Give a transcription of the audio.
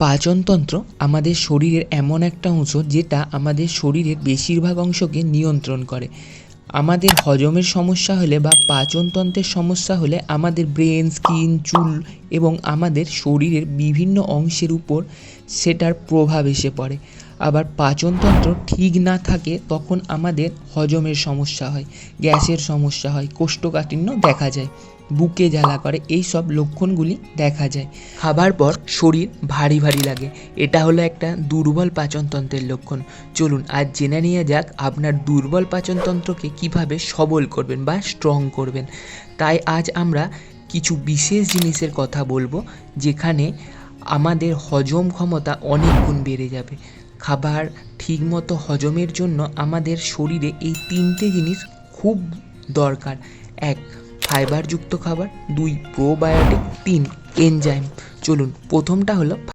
পাচনতন্ত্র আমাদের শরীরের এমন একটা অংশ যেটা আমাদের শরীরের বেশিরভাগ অংশকে নিয়ন্ত্রণ করে। আমাদের হজমের সমস্যা হলে বা পাচনতন্ত্রের সমস্যা হলে আমাদের ব্রেন, স্কিন, চুল এবং আমাদের শরীরের বিভিন্ন অংশের উপর সেটার প্রভাব এসে পড়ে। আবার পাচনতন্ত্র ঠিক না থাকে তখন আমাদের হজমের সমস্যা হয়, গ্যাসের সমস্যা হয়, কোষ্ঠকাঠিন্য দেখা যায়, বুকে জ্বালা করে, এই সব লক্ষণগুলি দেখা যায়। খাবার পর শরীর ভারী ভারী লাগে, এটা হলো একটা দুর্বল পাচনতন্ত্রের লক্ষণ। চলুন আজ জেনে নিয়ে যাক আপনার দুর্বল পাচনতন্ত্রকে কিভাবে সবল করবেন বা স্ট্রং করবেন। তাই আজ আমরা কিছু বিশেষ জিনিসের কথা বলবো যেখানে আমাদের হজম ক্ষমতা অনেক গুণ বেড়ে যাবে। খাবার ঠিকমতো হজমের জন্য আমাদের শরীরে এই তিনটে জিনিস খুব দরকার। 1. ফাইবারযুক্ত খাবার, 2. প্রোবায়োটিক, 3. এনজাইম। চলুন প্রথমটা হলো